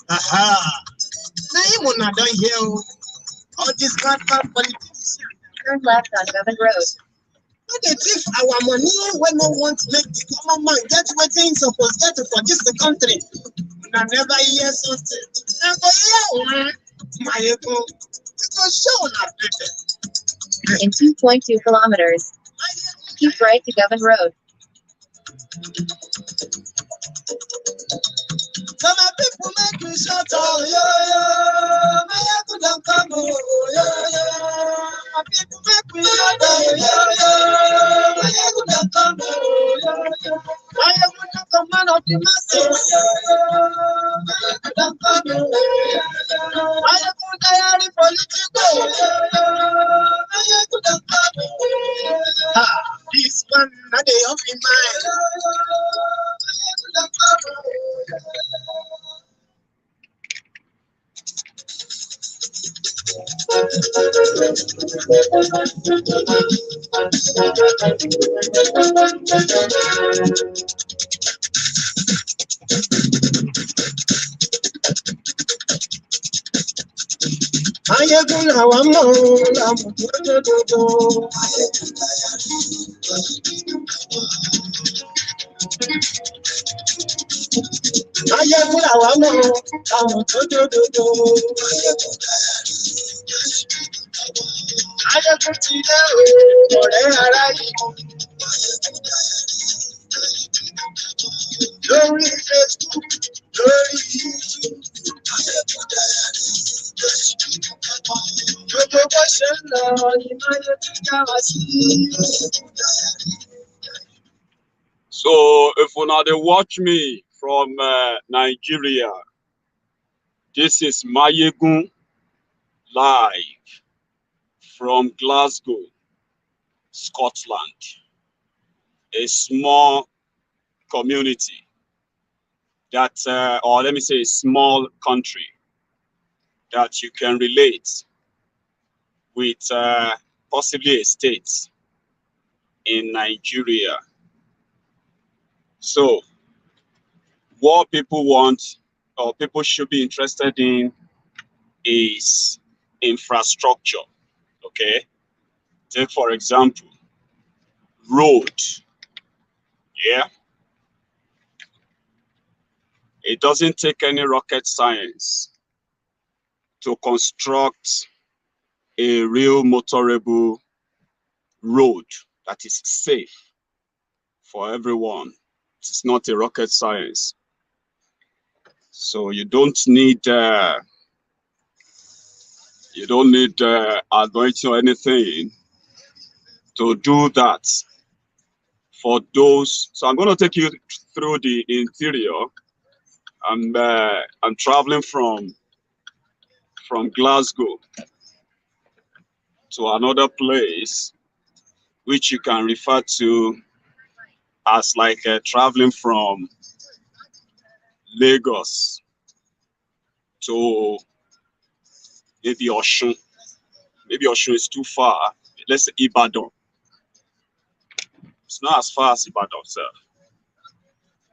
Aha. Now you will not done here. All this bad politics. Turn left on Govan Road. But they take our money when no want to make the common man get waiting supposed get for this the country. And I never hear something. Never hear one. My ego. Because show not better. In 2.2 kilometers, keep right to Govan Road. Some people make me shut up, yeah. My ego don't come, yeah. My people make me shut up, yeah. My ego don't come, yeah. My ego don't come, man of the masses, yeah. My ego don't come, yeah. My ego diary political, yeah. My ego don't come, yeah. This one, not the off in mind. My ego don't come, Ayégúnlá wa mọ̀ lámùdódódó. Ayégúnlá wa mọ̀ lámùdódódó. Ayégún ti dé o, ọ̀rẹ́ ará yìí. Lórí Facebook, lórí YouTube. Gbogbo bó ṣe ń lọ, iná yóò tún já wa sí. So if una dey watch me from Nigeria, this is Mayegun live from Glasgow, Scotland, a small community that, or let me say a small country that you can relate with possibly a state in Nigeria. So what people want or people should be interested in is infrastructure, okay? Take for example, road, yeah? It doesn't take any rocket science to construct a real motorable road that is safe for everyone. It's not a rocket science. So you don't need anointing or anything to do that for those. So I'm going to take you through the interior. I'm traveling from Glasgow to another place, which you can refer to as like traveling from Lagos to maybe Osun. Maybe Osun is too far. Let's say Ibadan. It's not as far as Ibadan, sir.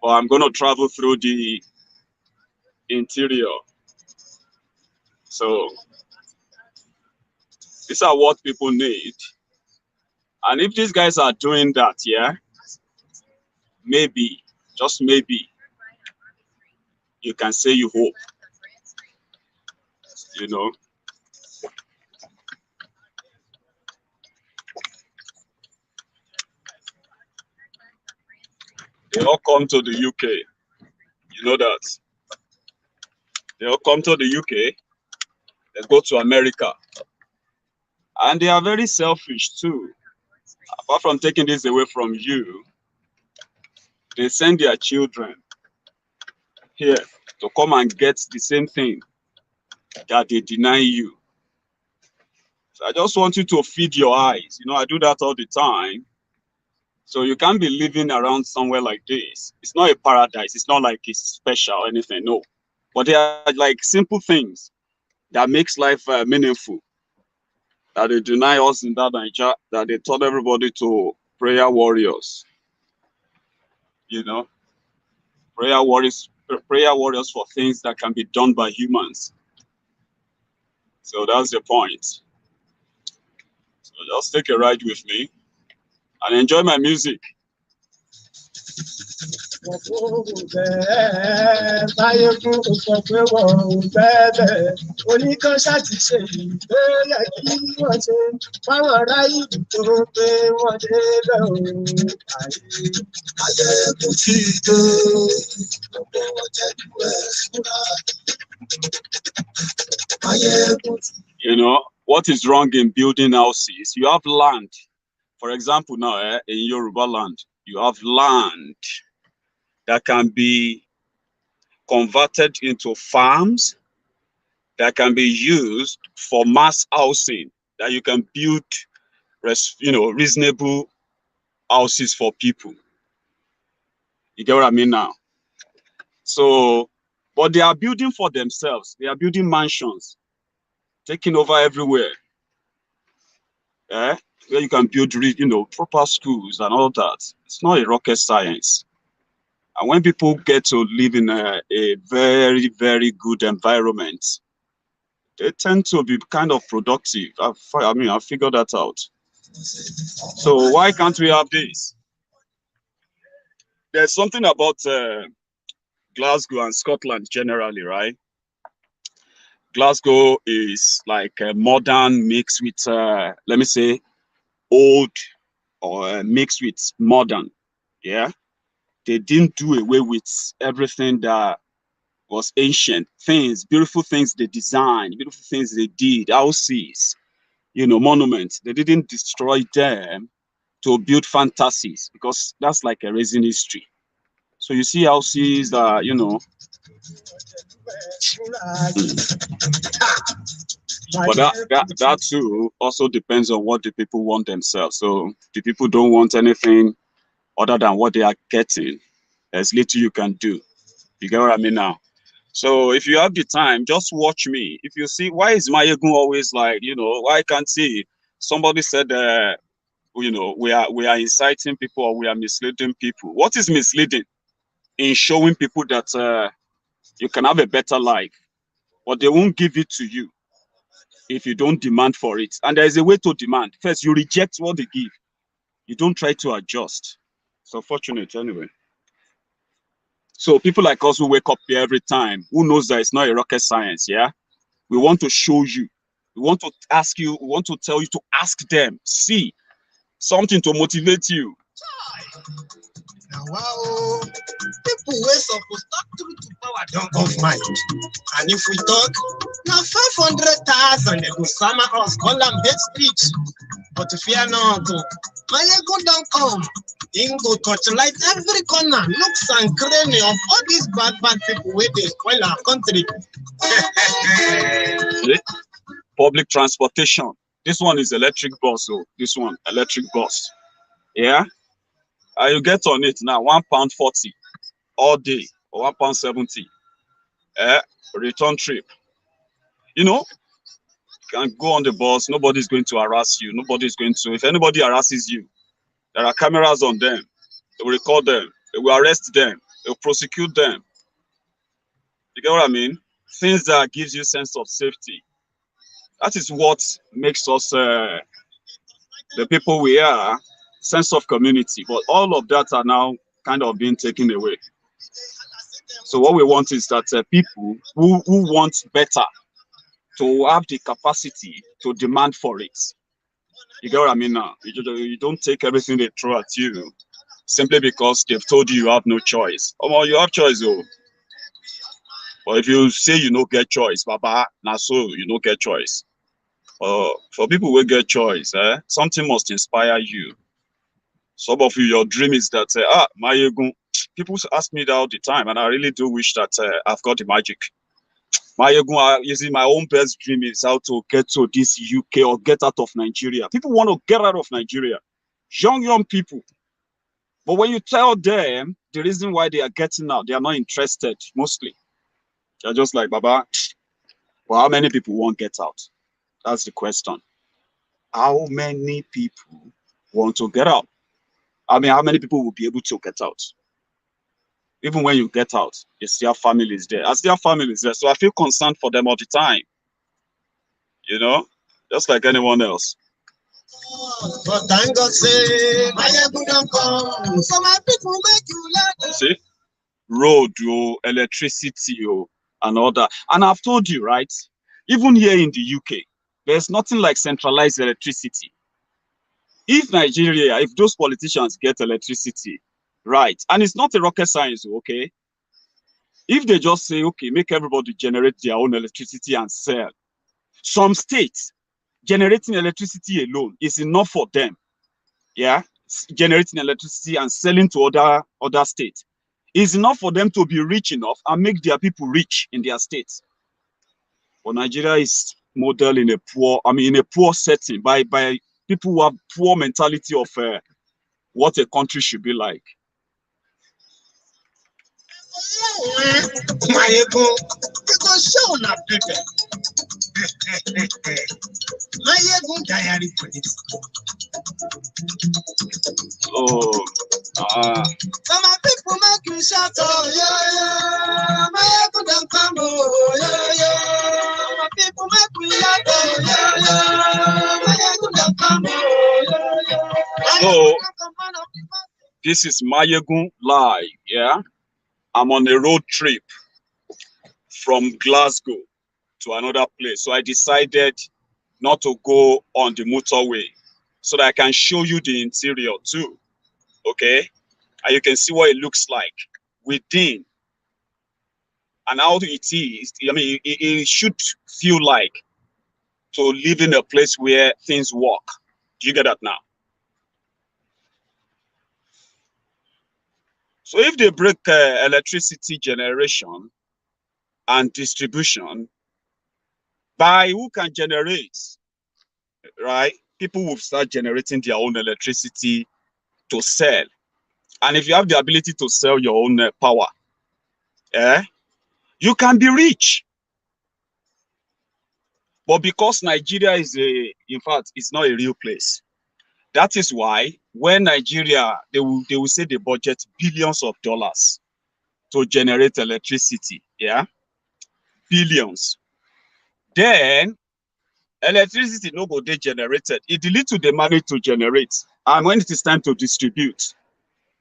But I'm going to travel through the interior. So these are what people need. And if these guys are doing that, yeah, maybe, just maybe, you can say you hope, you know. They all come to the UK, you know that. They all come to the UK, they go to America. And they are very selfish too. Apart from taking this away from you, they send their children here to come and get the same thing that they deny you. So I just want you to feed your eyes. You know, I do that all the time. So you can't be living around somewhere like this. It's not a paradise. It's not like it's special or anything, no. But they are like simple things that makes life meaningful. That they deny us in that Nigeria, that they taught everybody to prayer warriors. You know, prayer warriors prayer warriors for things that can be done by humans. So that's the point. So just take a ride with me and enjoy my music. Oníkan ṣáàtì ṣe ìgbéyà kí wọ́n ṣe fáwọn ará ìlú tó pé wọ́n débẹ̀ o. Ayẹ̀kú tí tó gbogbo wọn jẹ́jú ẹ̀ fúnra. Ayẹ̀kú tí. You know, what is wrong in building houses? You have land. For example, now in Yoruba land, you have land that can be converted into farms, that can be used for mass housing, that you can build, reasonable houses for people. You get what I mean now? So, but they are building for themselves. They are building mansions, taking over everywhere. Where you can build, proper schools and all that. It's not a rocket science. And when people get to live in a very, very good environment, they tend to be kind of productive. I figured that out. So why can't we have this? There's something about Glasgow and Scotland generally, right? Glasgow is like a modern mixed with, let me say, old or mixed with modern. Yeah, they didn't do away with everything that was ancient things, beautiful things they designed, beautiful things they did, houses, monuments. They didn't destroy them to build fantasies, because that's like erasing history. So you see houses that, but that too also depends on what the people want themselves. So the people don't want anything other than what they are getting. There's little you can do. You get what I mean now? So if you have the time, just watch me. If you see, why is Mayegun always like, why can't he? Somebody said, we are inciting people or we are misleading people. What is misleading? In showing people that you can have a better life, but they won't give it to you if you don't demand for it. And there is a way to demand. First, you reject what they give. You don't try to adjust. It's unfortunate anyway. So people like us who wake up here every time, who knows that it's not a rocket science, yeah? We want to show you. We want to ask you, we want to tell you to ask them. See, something to motivate you. Now, wow, people wey suppose talk through to power don off mind. And if we talk, now 500,000 they go summer us, call them hate speech. But fear not, Mayegun don't come. Him go torchlight every corner, looks and cranny of all these bad people where they spoil our country. Public transportation. This one is electric bus, so this one electric bus. Yeah, you get on it now, £1.40 all day or £1.70. Return trip. You can go on the bus. Nobody's going to harass you. Nobody's going to. If anybody harasses you, there are cameras on them. They will record them. They will arrest them. They will prosecute them. You get what I mean? Things that gives you sense of safety. That is what makes us the people we are, sense of community. But all of that are now kind of being taken away. So what we want is that people who want better to have the capacity to demand for it. You get what I mean now? You don't take everything they throw at you simply because they've told you have no choice. You have choice, though. But if you say you don't get choice, Baba, now so you don't get choice. For people who get choice, something must inspire you. Some of you, your dream is that, Mayegun. People ask me that all the time, and I really do wish that I've got the magic. Mayegun, you see, my own best dream is how to get to this UK or get out of Nigeria. People want to get out of Nigeria. Young people. But when you tell them the reason why they are getting out, they are not interested, mostly. They're just like, Baba, well, how many people won't get out? That's the question. How many people want to get out? I mean, how many people will be able to get out? Even when you get out, you see our families there. I see our families there. So I feel concerned for them all the time. You know, just like anyone else. But thank God say, Mayegun don't come. So my people make you laugh. See? Road, electricity, and all that. And I've told you, right? Even here in the UK, there's nothing like centralized electricity. If Nigeria, if those politicians get electricity, right, and it's not a rocket science, okay? If they just say, okay, make everybody generate their own electricity and sell. Some states, generating electricity alone is enough for them. Yeah, generating electricity and selling to other states is enough for them to be rich enough and make their people rich in their states. But Nigeria is modeled in a poor setting by people who have poor mentality of what a country should be like. Mayegun, because show na people. Mayegun diary for it. So my people make you shout, oh yeah, Mayegun don't come, oh yeah. My people make we laugh, oh yeah, Mayegun don't come, oh yeah. So this is Mayegun live, yeah. I'm on a road trip from Glasgow to another place. So I decided not to go on the motorway so that I can show you the interior too. Okay? And you can see what it looks like within and how it is. I mean, it should feel like to live in a place where things work. Do you get that now? So if they break electricity generation and distribution, by who can generate, right? People will start generating their own electricity to sell. And if you have the ability to sell your own power, you can be rich. But because Nigeria is in fact, it's not a real place. That is why when Nigeria, they will say they budget billions of dollars to generate electricity, yeah? Billions. Then electricity no go dey generated. It lead to the money to generate. And when it is time to distribute,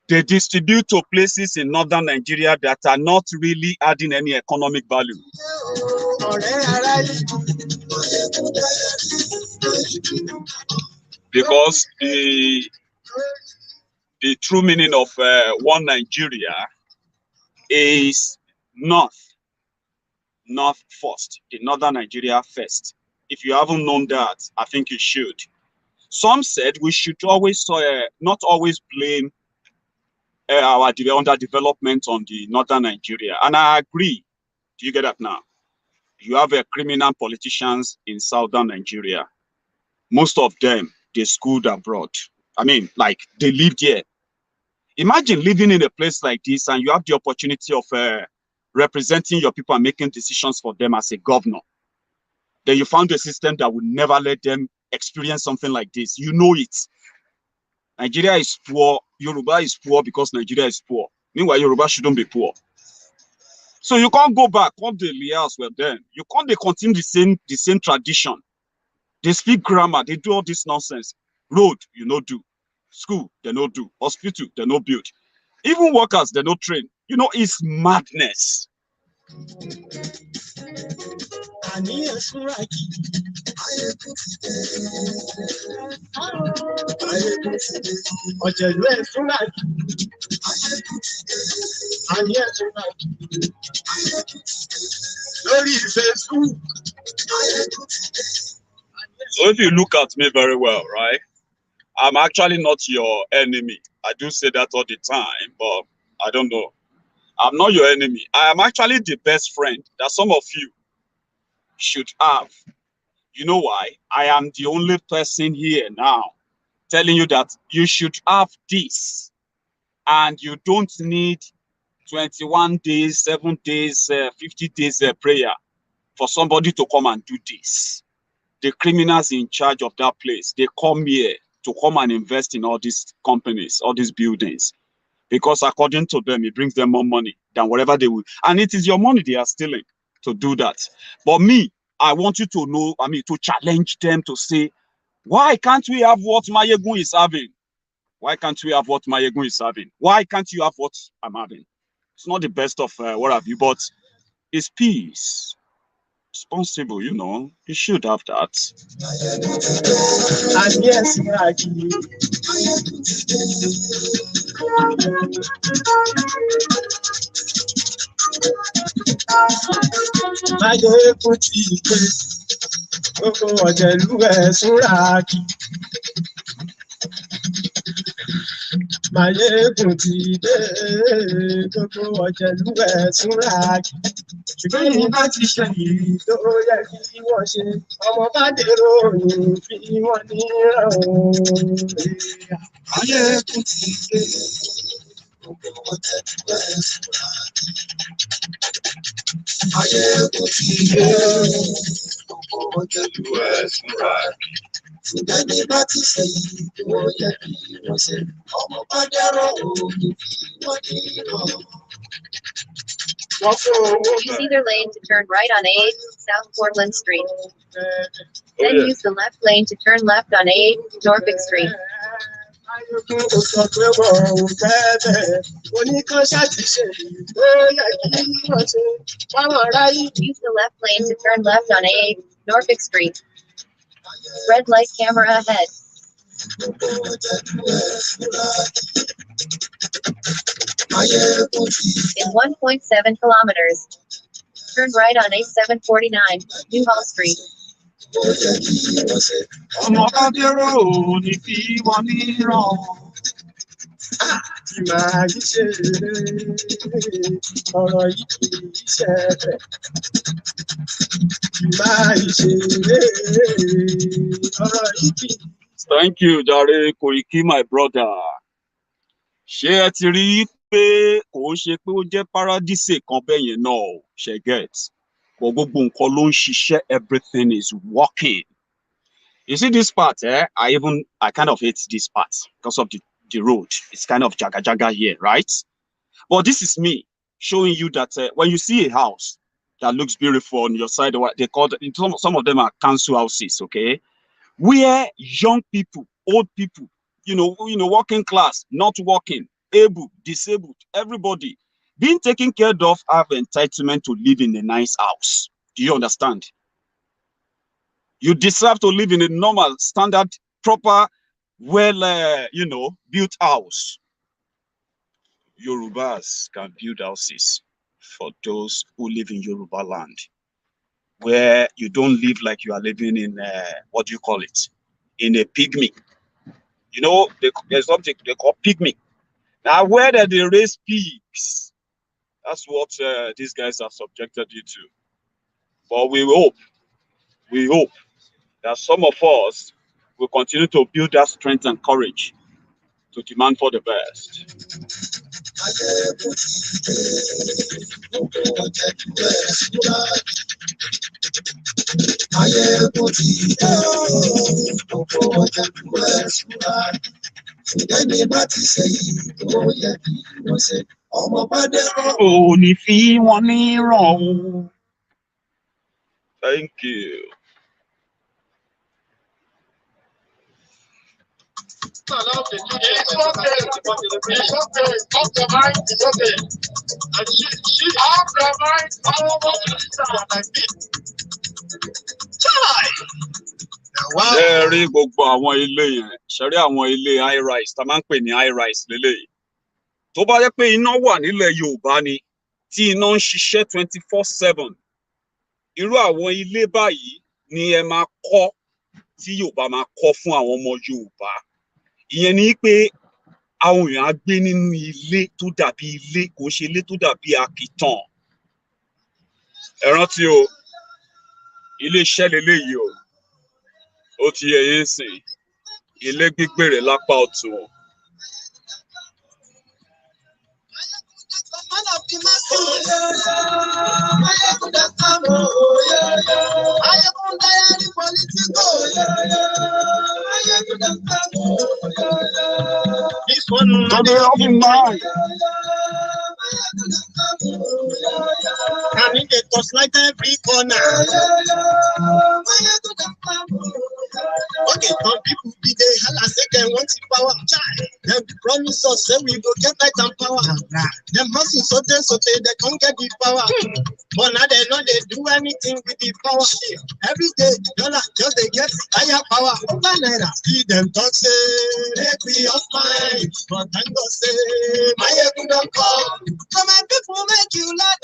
they distribute to places in northern Nigeria that are not really adding any economic value. Because the true meaning of one Nigeria is north first, the northern Nigeria first. If you haven't known that, I think you should. Some said we should always not always blame our underdevelopment on the northern Nigeria, and I agree. Do you get that now? You have criminal politicians in southern Nigeria. Most of them, they schooled abroad. I mean, like, they lived here. Imagine living in a place like this and you have the opportunity of representing your people and making decisions for them as a governor. Then you found a system that would never let them experience something like this. You know it. Nigeria is poor. Yoruba is poor because Nigeria is poor. Meanwhile, Yoruba shouldn't be poor. So you can't go back, come the liars with them. You can't continue the same tradition. They speak grammar, they do all this nonsense. Road, you no do. School, they no do. Hospital, they no build. Even workers, they no train. You know, it's madness. So if you look at me very well, right, I'm actually not your enemy. I do say that all the time, but I don't know. I'm not your enemy. I am actually the best friend that some of you should have. You know why? I am the only person here now telling you that you should have this. And you don't need 21 days, 7 days, 50 days prayer for somebody to come and do this. The criminals in charge of that place, they come here to come and invest in all these companies, all these buildings. because according to them, it brings them more money than whatever they will. And it is your money they are stealing to do that. But me, I want you to know, to challenge them to say, why can't we have what Mayegun is having? Why can't we have what Mayegun is having? Why can't you have what I'm having? It's not the best of what have you, but it's peace. Responsible, you should have that. And yes, Mayegun ti dé, gbogbo ọ̀jẹ̀lú ẹ̀ súnra kì. Ṣùgbọ́n ní bá ti ṣe yìí tó yẹ kí wọ́n ṣe, ọmọ bá dèrò òyìn fi wọ́n ní ìrànwọ́. Mayegun ti dé, gbogbo ọ̀jẹ̀lú ẹ̀ súnra kì. Mayegun ti dé, gbogbo ọ̀jẹ̀lú ẹ̀ súnra kì. Ṣùgbọ́n ní bá ti ṣe yìí tó yẹ kí wọ́n ṣe, ọmọ bá dèrò òyìn fi wọ́n ní ìrànwọ́. Use either lane to turn right on A8 South Portland Street. Then use the left lane to turn left on A8 Norfolk Street. Use the left lane to turn left on A8 Norfolk Street. Red light camera ahead. In 1.7 kilometers, turn right on A749, Newhall Street. Thank you, Jare Koiki, my brother. Ṣé ẹ ti rí pé kò ń ṣe pé ó jẹ́ paradise kan bẹ́ẹ̀ yẹn náà ṣe get? But gbogbo nǹkan ló ń ṣiṣẹ́, everything is working. You see this part, I kind of hate this part because of the road. It's kind of jaga here, right? But this is me showing you that when you see a house that looks beautiful on your side, they call it, some of them are council houses, okay? Where young people, old people, working class, not working, able, disabled, everybody being taken care of have entitlement to live in a nice house. Do you understand? You deserve to live in a normal, standard, proper, built house. Yorubas can build houses for those who live in Yoruba land, where you don't live like you are living in, what do you call it? In a pygmy. There's something they call pygmy. Now, where they raise pigs, that's what these guys have subjected you to. But we hope that some of us will continue to build that strength and courage to demand for the best. Thank you. Ṣé rí gbogbo àwọn ilé yẹn, ṣé rí àwọn ilé high rise, tá máa ń pè ní high rise lélẹ́yìí. Tó bá jẹ́ pé iná wà nílẹ̀ Yorùbá ni, tí iná ń ṣiṣẹ́ 24/7, irú àwọn ilé báyìí ni ẹ máa kọ́, tí Yorùbá máa kọ́ fún àwọn ọmọ Yorùbá. Ìyẹn ni pé àwọn èèyàn á gbé nínú ilé tó dàbí ilé, kò ṣe ilé tó dàbí àkìtàn. Ẹ rántí o, ilé iṣẹ́ lélẹ́yìí o, ó ti yẹ yín sìn, ilé gbígbèrè lápá ọ̀tún. they have in mind. I mean, they touch like every corner. Okay, some people be the hell I say they want the power. Them promise us say we go get light and power. Them hustle so they can't get the power. But now they know they do anything with the power. Every day, dollar just they get higher power. Over naira, see them talk say make we off mine. But thank God say my ego don't come. So my people make you laugh.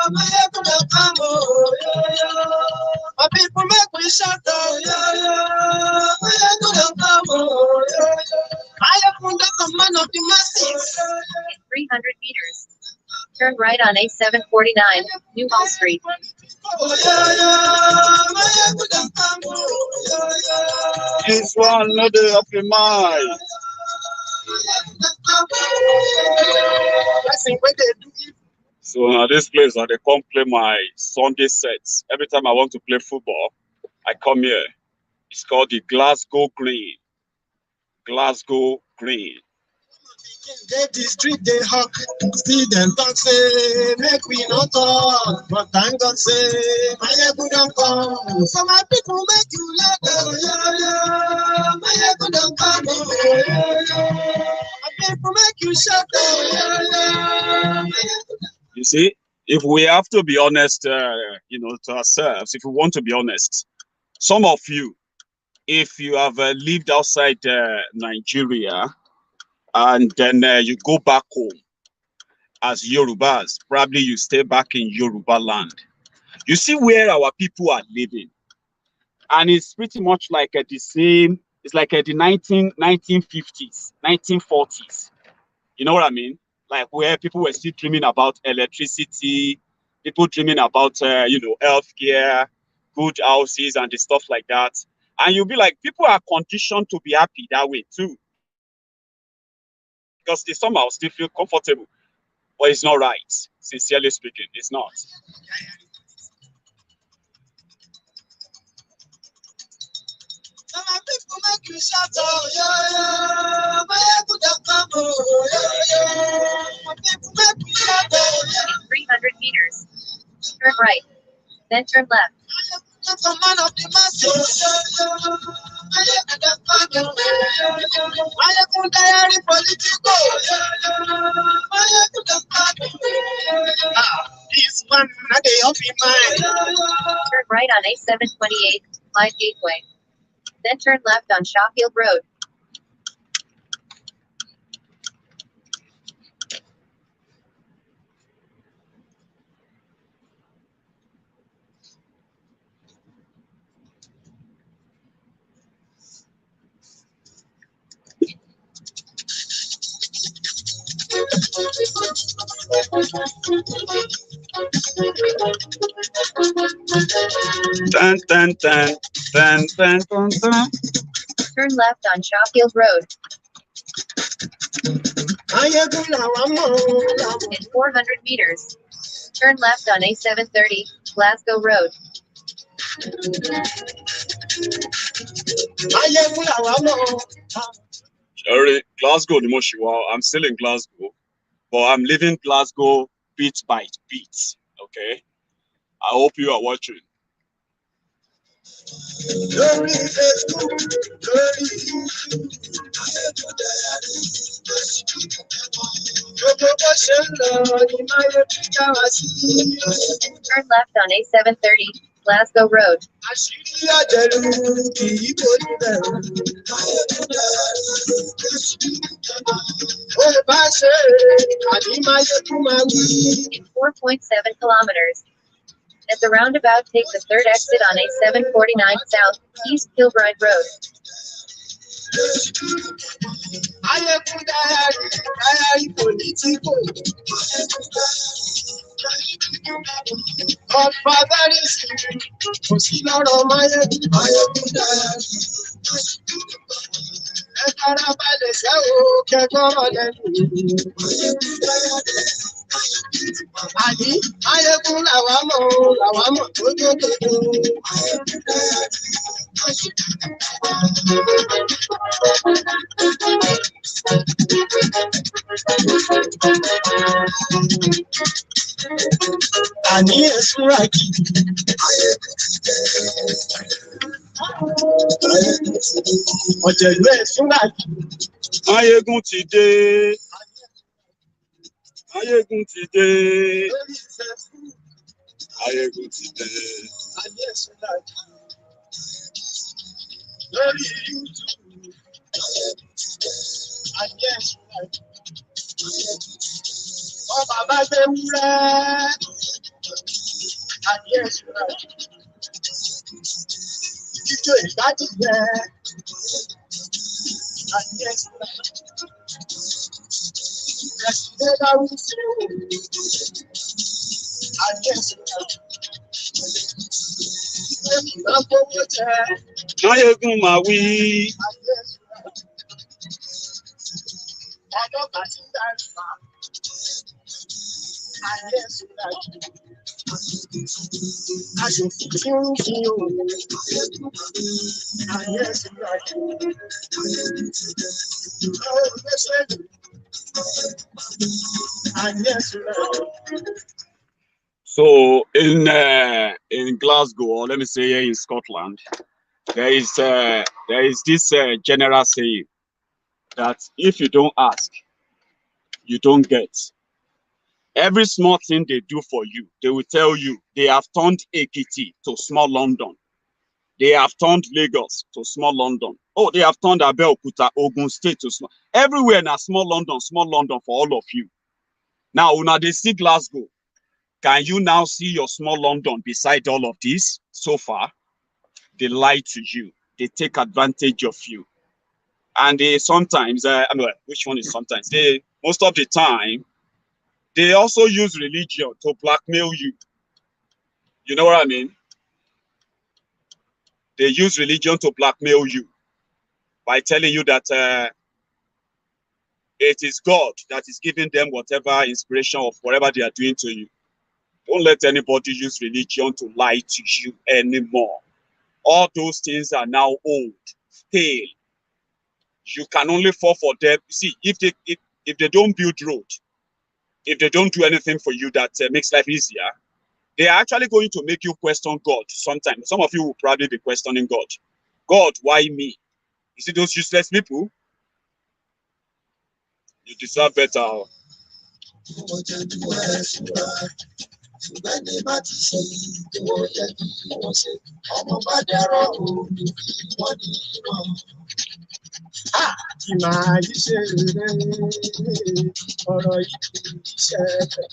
My ego don't come. My people make we shout. My ego don't come. I have the command of the masses. In 300 meters. Turn right on A749, New Hall Street. This one, not the up in mind. So now this place, they come play my Sunday sets. Every time I want to play football, I come here. It's called the Glasgow Green. Glasgow Green. They the street they hawk, see them talk say make we not talk, but thank God say my ego don't come. So my people make you laugh, my ego don't come. My people make you shout, You see, if we have to be honest, to ourselves, if we want to be honest, some of you, if you have lived outside Nigeria, and then you go back home as Yorubas, probably you stay back in Yoruba land. You see where our people are living. And it's pretty much like the same, it's like the 1950s, 1940s. You know what I mean? Like where people were still dreaming about electricity, people dreaming about, healthcare, good houses and the stuff like that. And you'll be like, people are conditioned to be happy that way too. Because they somehow still feel comfortable, but it's not right. Sincerely speaking, it's not. so my people make you shout, my ego don't come, my people make you shout, In 300 meters. Turn right. Then turn left. the man of the masses. My ego don't come, my ego diary political. My ego don't come. This one, not the up in mind. Turn right on A728, Clyde Gateway. Then turn left on Shawfield Road. Dun, dun, dun, dun, dun, dun, dun. Turn left on Shawfield Road. In 400 meters. Turn left on A730, Glasgow Road. Sorry, Glasgow, I'm still in Glasgow, but I'm leaving Glasgow bit by bit. Okay, I hope you are watching. Turn left on A730, Glasgow Road. In 4.7 kilometers. At the roundabout, take the third exit on A749 South, East Kilbride Road. Godfather is Lord of my Àní ẹ̀sùnra kì í. Ọ̀jẹ̀lú ẹ̀sùnra kì í. Ayégún ti dé. Ayégún ti dé. Ayégún ti dé. Àní ẹ̀sùnra kì í. Lórí YouTube. Àní ẹ̀sùnra kì í. Ọba bá gbé wúrẹ́. Àní ẹ̀sùnra kì í. Jíjó ìgbádùn yẹ. Àní ẹ̀sùnra kì í. Ẹ̀sùn bá wí sí òun. Àní ẹ̀sùnra kì í. Ìgbà gbówó jẹ. Ayégún máa wí. Àní ẹ̀sùnra kì í. Ọlọ́pàá ti ń darí wa. Àní ẹ̀sùnra kì í. Aṣòfin tí ń fi òun. Àní ẹ̀sùnra kì í. Olóṣèlú. Àní ẹ̀sùnra kì í. So in Glasgow, or let me say here in Scotland, there is this general saying that if you don't ask, you don't get. Every small thing they do for you, they will tell you they have turned Ekiti to small London. They have turned Lagos to small London. Oh, they have turned Abeokuta, Ogun State to small. Everywhere now small London for all of you. Now, when they see Glasgow, can you now see your small London beside all of this? So far, they lie to you. They take advantage of you. And they sometimes, which one is sometimes? They, most of the time, they also use religion to blackmail you. You know what I mean? They use religion to blackmail you by telling you that it is God that is giving them whatever inspiration of whatever they are doing to you. Don't let anybody use religion to lie to you anymore. All those things are now old, stale. You can only fall for them. See, if they don't build road, if they don't do anything for you that makes life easier, they are actually going to make you question God sometimes. Some of you will probably be questioning God. God, why me? You see those useless people? You deserve better. Kì máa yí ṣe rere, ọ̀rọ̀ yìí kì í ṣe ẹ̀fẹ̀.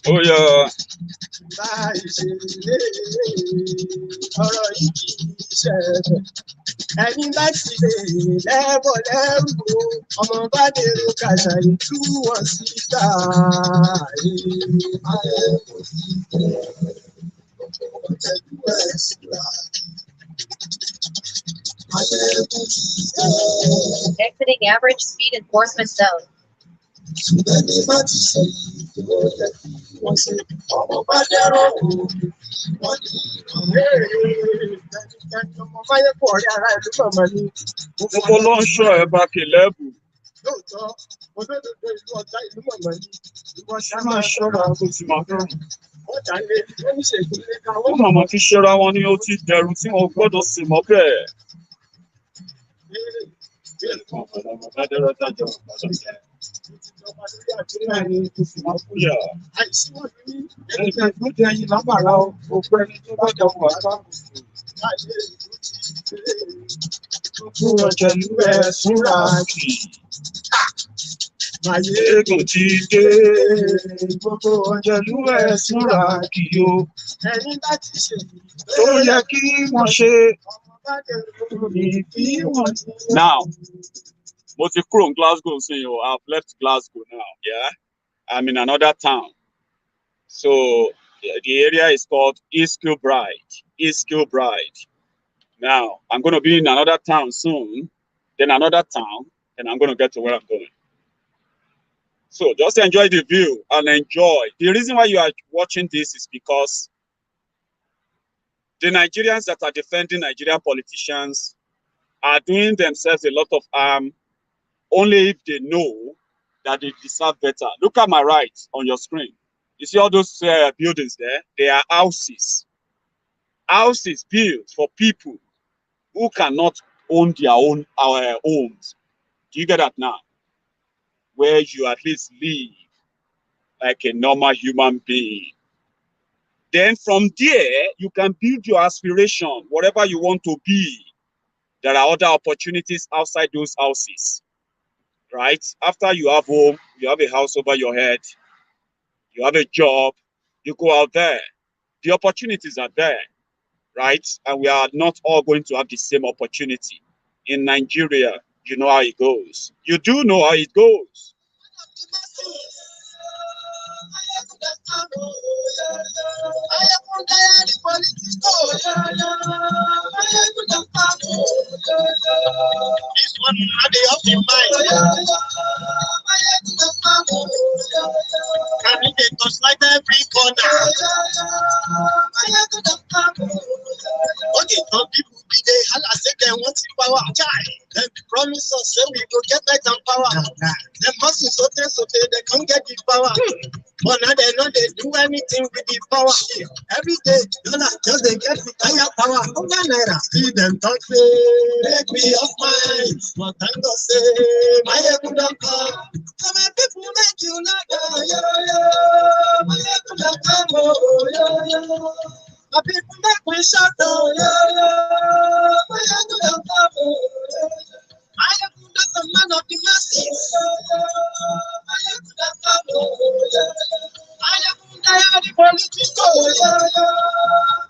Oh yeah. Máa yí ṣe rere, ọ̀rọ̀ yìí kì í ṣe ẹ̀fẹ̀. Ẹni bá ti lè lẹ́bọ̀ lẹ́rù o, ọmọ bá dèrò kàṣà ìtú wọn síta. Exiting average speed enforcement zone. Gbogbo ló ń ṣọ́ ẹ bá kìlẹ́bù. Lóòótọ́, olódodo ìlú ọ̀tá ìlú mọ̀mọ́ ni. Ìwọ́n ṣá Máa ṣọ́ra tó ti máa dọ̀rùn. ọ̀tá lé oníṣègùn lé ká Ó màmá ti ṣera wọn ni ó ti dẹrù tí wọn gbọ́dọ̀ sì mọ́ bẹ́ẹ̀. Ayégún ti dé, gbogbo ọ̀jẹ̀lú ẹ̀ súnra kì o. ẹni bá ti ṣe Tó yẹ kí wọ́n ṣe. Now, mo ti kúrò ní Glasgow sí o. I've left Glasgow now, yeah? I'm in another town. So, the area is called East Kilbride. East Kilbride. Now, I'm going to be in another town soon, then another town, and I'm going to get to where I'm going. So, just enjoy the view and enjoy. The reason why you are watching this is because the Nigerians that are defending Nigerian politicians are doing themselves a lot of harm only if they know that they deserve better. Look at my right on your screen. You see all those buildings there? They are houses. Houses built for people who cannot own their own homes. Do you get that now? Where you at least live like a normal human being. Then from there, you can build your aspiration, whatever you want to be. There are other opportunities outside those houses, right? After you have home, you have a house over your head, you have a job, you go out there. The opportunities are there, right? And we are not all going to have the same opportunity. In Nigeria, you know how it goes. You do know how it goes. This one had the up in mind. Can it get touch like every corner? Okay, some people be they holla say they want the power. Then they promise us say we go get light and power. Them hustle so they can't get the power. But now they know they do anything with the power. Every day, just they get the higher power. See them talk say, make me off mine. But thank God say, my head could have come. So my people make you like my head could have come. My people make me shout my head could have come. I am not the man of the masses. My head could have come. I am the political.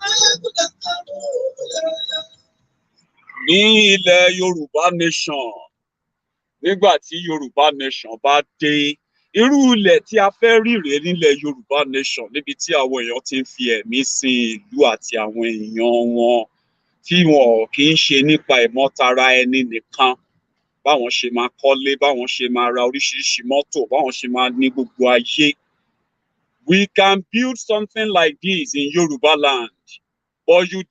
My head could have come. Ní ilẹ̀ Yorùbá nation, nígbà tí Yorùbá nation bá dé, irú ilẹ̀ tí a fẹ́ rí rèé nílẹ̀ Yorùbá nation níbi tí àwọn èèyàn ti ń fi ẹ̀mí sin ìlú àti àwọn èèyàn wọn tí wọn kì í ṣe nípa ìmọ̀tara ẹni nìkan, báwọn ṣe máa kọ́lé, báwọn ṣe máa ra oríṣiríṣi mọ́tò, báwọn ṣe máa ní gbogbo ayé. We can build something like this in Yoruba land, but you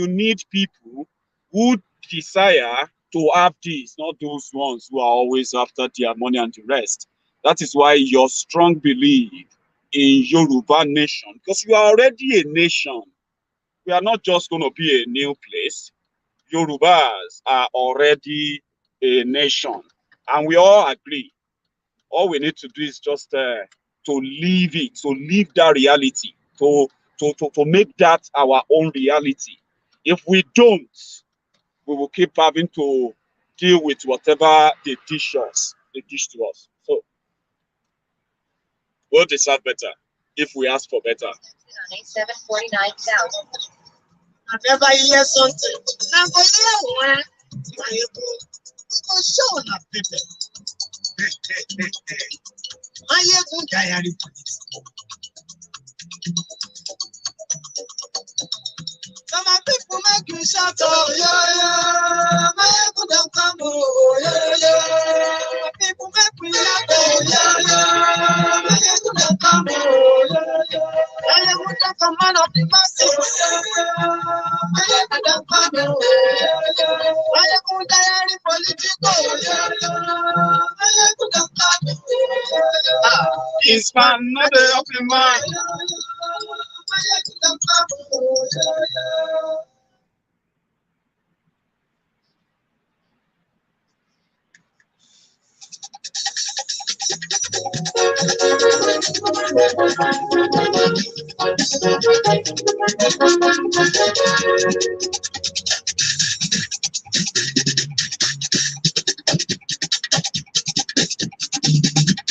need people who desire to have this, not those ones who are always after their money and the rest. That is why your strong belief in Yoruba nation, because you are already a nation. We are not just going to be a new place. Yorubas are already a nation, and we all agree. All we need to do is just to live it, to live that reality, to make that our own reality. If we don't, we will keep having to deal with whatever they dish to us. So we'll deserve better if we ask for better. On A749 South. I never hear something. Never hear one. Show enough people. My good diary. Some people make you shout, oh yeah, my good don't come, oh yeah. People make me laugh, oh yeah, my good don't come, oh yeah. I would not come man of the masses, my good don't come, oh yeah. I would diary political, my good don't come, It's man, not the open mind.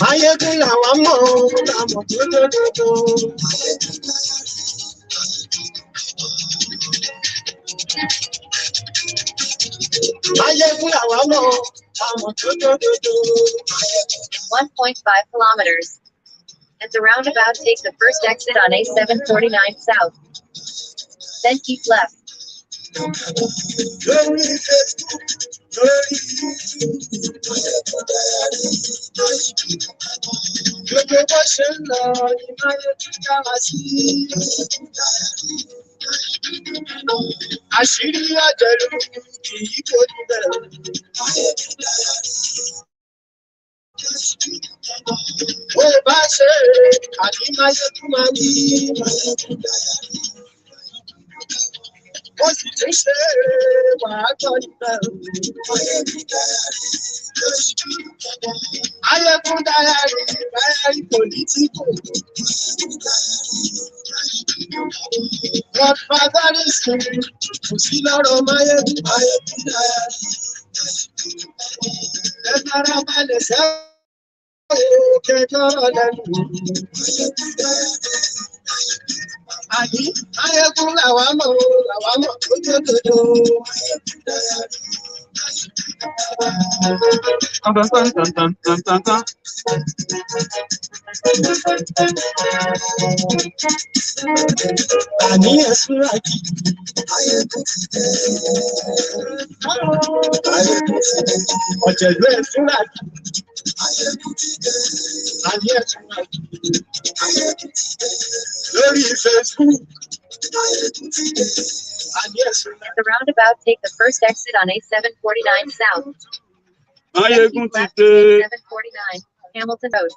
Ayégun làwọn mọ̀ làwọn tó. Ayégun làwọn mọ̀ làwọn tó. 1.5 kilometers. At the roundabout, take the first exit on A749 South. Then keep left. Lórí Facebook, lórí YouTube, gbogbo bó ṣe ń lọ ní Ayélujára sí. Àṣírí àjẹlú kì í kó níbẹ̀. Wọ́n bá ṣe àdìmáyékú máa ní. Wọ́n sì ti ṣe wàá tọ́ nípa ayékún dáyàrí báyàrí pòlítíkù. Godfatherism kò sí lọ́rọ̀ máyékún dáyàrí. Ẹ fara balẹ̀ sẹ́wọ̀n kẹjọ́rọ̀ lẹ́nu. Àní ayékún làwa mọ̀ tó tó dodo. Àní ẹ̀sùn àjì. Ọ̀jẹ̀lú ẹ̀sùn àjì. Àní ẹ̀sùn àjì. Lórí Facebook. At the roundabout, take the first exit on A749 South. Ayégun ti Left dé. A749, Hamilton Road.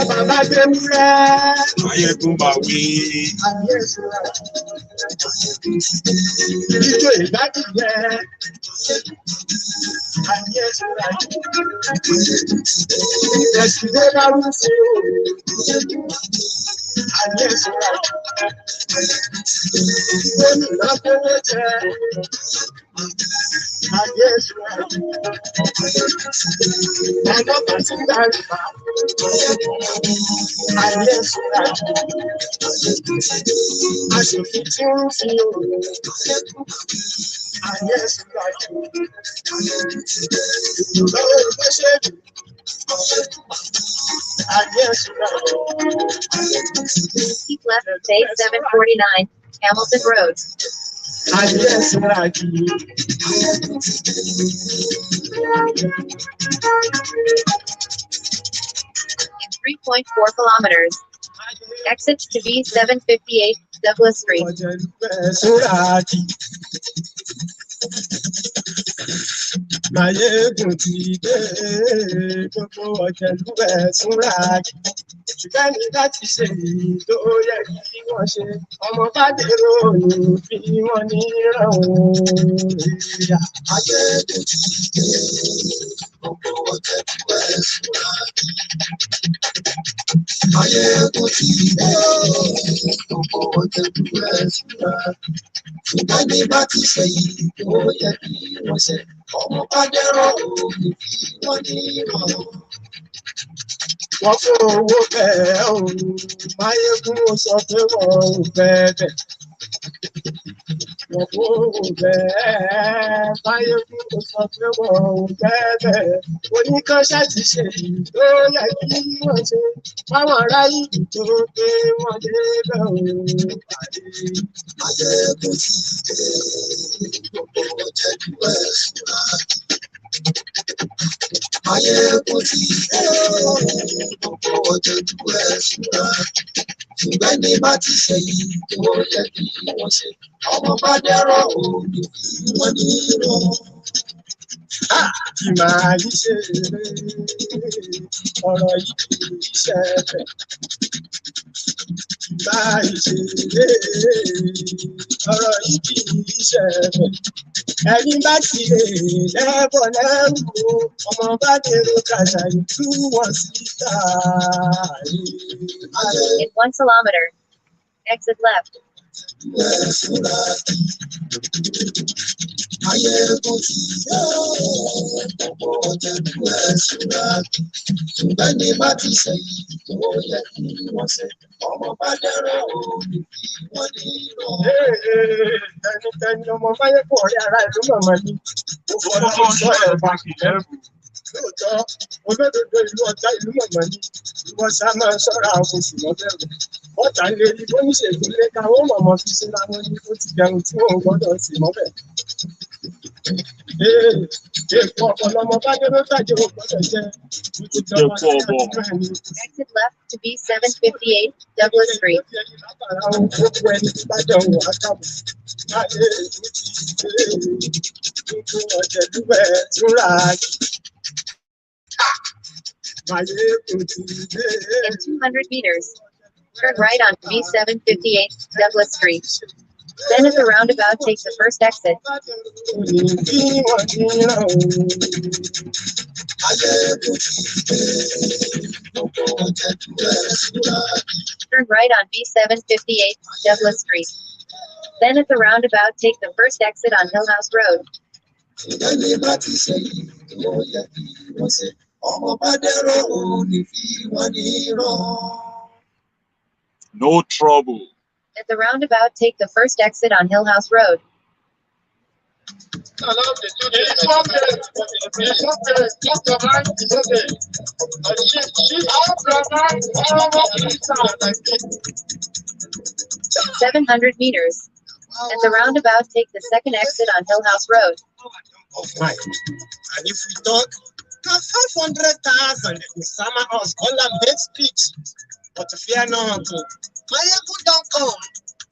Ọba bá dé wúrẹ́. Ayégun bá wí. Àní ẹ̀sùn àjì. Ìjọ ìbádìyẹ. Àní ẹ̀sùn àjì. Ẹ̀sìn dé lárú sí o. Àní ẹ̀sùn àjì. Gómìnà kówó jẹ. Àní ẹ̀sùn àjì. Ọlọ́pàá ti ń darí bá. Àní ẹ̀sùn àjì. Aṣòfin tí ń fi òun. Àní ẹ̀sùn àjì. Lọ́wọ́ ìgbésẹ̀lú. Àní ẹ̀sùn àjì. Keep left at A749, Hamilton Road. Àní ẹ̀sùn àjì. In 3.4 kilometers, exits to B758 Douglas Street. Ọ̀jẹ̀lú ẹ̀sùn àjì. Máyégún ti dé gbogbo ọ̀jẹ̀lú ẹ̀sùn àjì. Ṣùgbọ́n ní láti ṣe èyí tó yẹ kí wọ́n ṣe, ọmọ bá dèrò òyìn fi wọ́n ní ìrànwọ́ ìyá. Ayégun ti dé gbogbo ọ̀jẹ̀lú ẹ̀sùn àjì. Ayégun ti dé gbogbo ọ̀jẹ̀lú ẹ̀sùn àjì. Ṣùgbọ́n ní láti ṣe èyí tó yẹ kí wọ́n ṣe, ọmọ bá dèrò òyìn fi wọ́n ní ìrànwọ́. Wọ́n fún owó bẹ́ẹ̀ o, Máyégún ó sọ pé wọ́n ò fẹ́ bẹ̀. Wọ́n fún owó bẹ́ẹ̀, Máyégún ó sọ pé wọ́n ò fẹ́ bẹ̀. Oníkanṣẹ́ ti ṣe èyí tó yẹ kí wọ́n ṣe, báwọn ará yìí tó gbé wọn débẹ̀ o. Máyégún ti dé gbogbo ọ̀jẹ̀lú ẹ̀sùn àjì. Ayégun ti dé gbogbo ọ̀jẹ̀lú ẹ̀sùn àjì. Ṣùgbọ́n ní bá ti ṣe yìí tó yẹ kí wọ́n ṣe, ọmọ bá dẹ́rọ̀ òní fi wọ́n ní ìrọ̀. Kì máa yí ṣe ọ̀rọ̀ yìí kì í ṣẹlẹ̀. Kì máa yí ṣe ọ̀rọ̀ yìí kì í ṣẹlẹ̀. Ẹni bá ti lè lẹ́bọ̀ lẹ́rù o, ọmọ bá dèrò kàṣà ìtú wọn síta. In 1 kilometer, exit left. Ayégun ti dé gbogbo ọ̀jẹ̀lú ẹ̀sùn àjì. Ṣùgbọ́n ní bá ti ṣe yìí tó yẹ kí wọ́n ṣe, ọmọ bá dẹ́rọ̀ òní fi wọ́n ní ìrọ̀. Ẹnikẹ́ni ọmọ Máyégún ọ̀rẹ́ ará ìlú màmá ni. Ó fọdún tó sọ ẹ̀ bá kì í lẹ́rù. Lóòótọ́, olódodo ìlú ọ̀tá ìlú màmá ni. Ìwọ sá máa ṣọ́ra àwọn oṣù lọ́bẹ̀rù. Ọ̀tá lè rí bóníṣègùn lé káwọn mọ̀mọ́ fi ṣe láwọn ní ó ti jẹun tí wọn ò gbọ́dọ̀ sí mọ́bẹ̀. Èèpo ọ̀pọ̀lọmọ bá dé ló tàjẹ́ ò gbọ́dọ̀ jẹ́. Exit left to B758 Douglas Street. Àwọn gbogbo ẹni tó bá dẹ̀ wọ̀ á kàwé. Ayégun ti dé gbogbo ọ̀jẹ̀lú ẹ̀sùn àjì. In 200 meters, turn right on B758 Douglas Street. Then at the roundabout, take the first exit. Turn right on B758 Douglas Street. Then at the roundabout, take the first exit on Hillhouse Road. No trouble. At the roundabout, take the first exit on Hillhouse Road. 700 meters. At the roundabout, take the second exit on Hillhouse Road. And if we talk, 500,000 in summer house, call them bed speech. But fear not, my good don't come.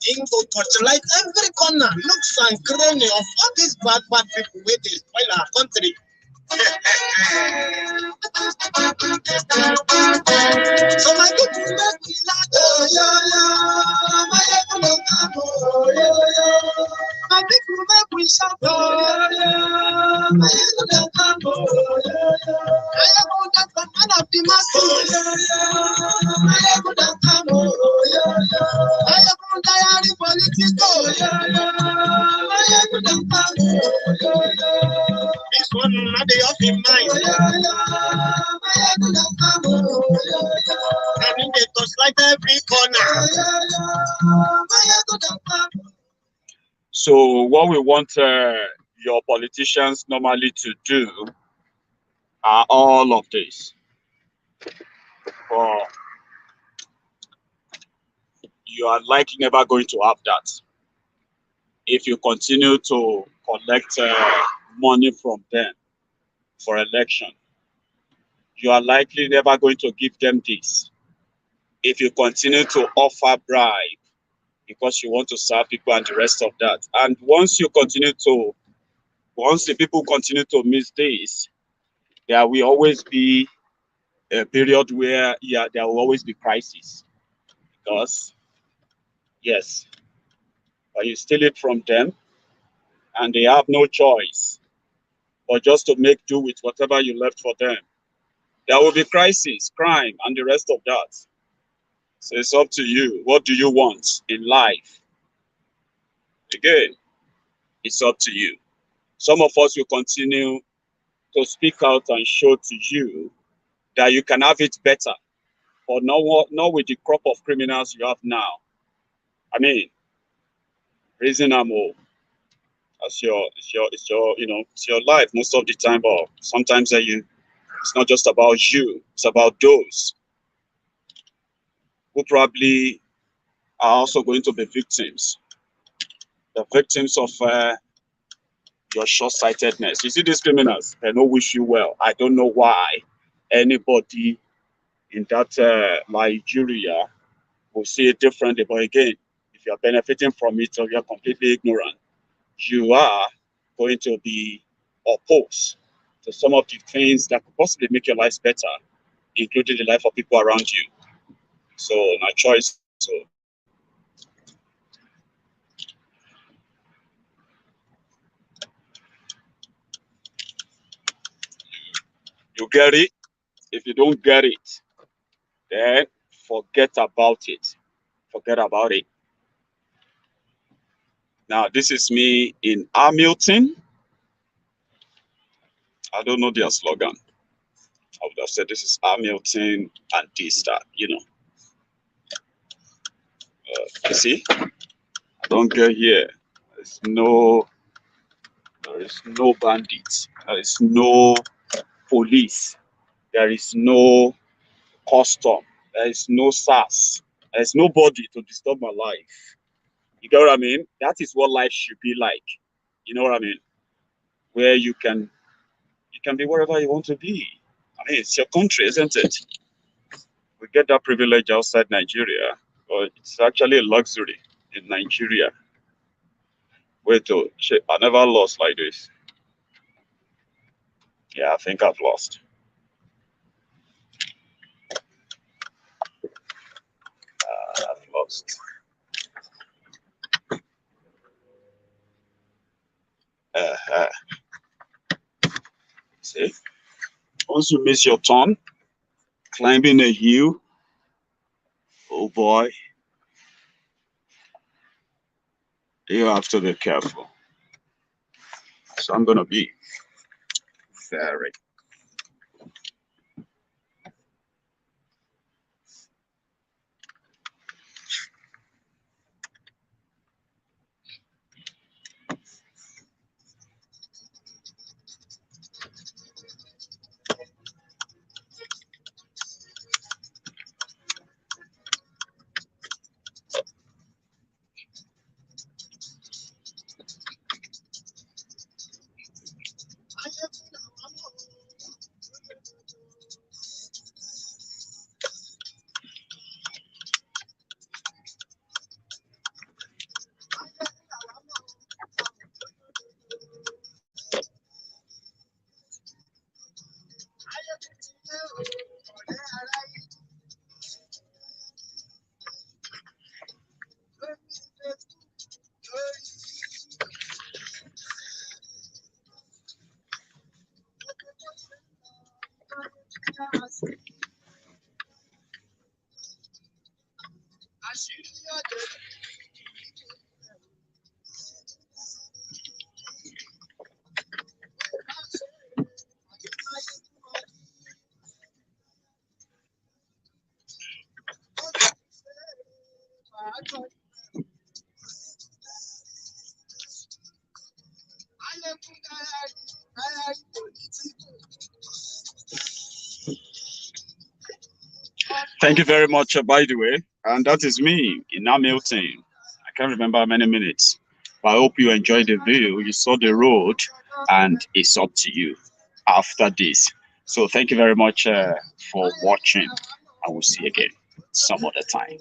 Ingo torchlight every corner, looks and cranny of all these bad people with this spoil our country. So my people make me laugh, oh yeah, my people don't come, oh yeah, my people make me shout, oh yeah, my people don't come, oh yeah, I am on that man of the masses, oh yeah, my people don't come, oh yeah, I am on the politics, oh yeah, my people don't come, oh yeah. This one not the off in mind. I mean, they touch like every corner. So what we want your politicians normally to do are all of this. But you are likely never going to have that if you continue to collect money from them for election. You are likely never going to give them this if you continue to offer bribe because you want to serve people and the rest of that. And once the people continue to miss this, there will always be a period where there will always be crisis. Because yes, but you steal it from them and they have no choice but just to make do with whatever you left for them. There will be crisis, crime, and the rest of that. So it's up to you. What do you want in life? Again, it's up to you. Some of us will continue to speak out and show to you that you can have it better, but not with the crop of criminals you have now. I mean, raising them all. It's your life most of the time, but sometimes it's not just about you, it's about those who probably are also going to be victims. The victims of your short-sightedness. You see these criminals, they don't wish you well. I don't know why anybody in that Nigeria will see it differently. But again, if you're benefiting from it or you're completely ignorant, you are going to be opposed to some of the things that could possibly make your lives better, including the life of people around you. So my choice. So you get it. If you don't get it, then forget about it. Forget about it. Now, this is me in Hamilton. I don't know their slogan. I would have said this is Hamilton and this, that, you see, I don't get here. There is no bandits. There is no police. There is no custom. There is no SARS. There is nobody to disturb my life. You get what I mean? That is what life should be like. You know what I mean? Where you can be wherever you want to be. I mean, it's your country, isn't it? We get that privilege outside Nigeria, but it's actually a luxury in Nigeria. Wait, oh, shit, I never lost like this. Yeah, I think I've lost. lost. Uh, See, once you miss your turn, climbing a hill, oh boy, you have to be careful. So I'm gonna be very. Thank you very much, by the way. And that is me in Hamilton. I can't remember how many minutes. But I hope you enjoyed the video. You saw the road, and it's up to you after this. So thank you very much for watching. I will see you again some other time.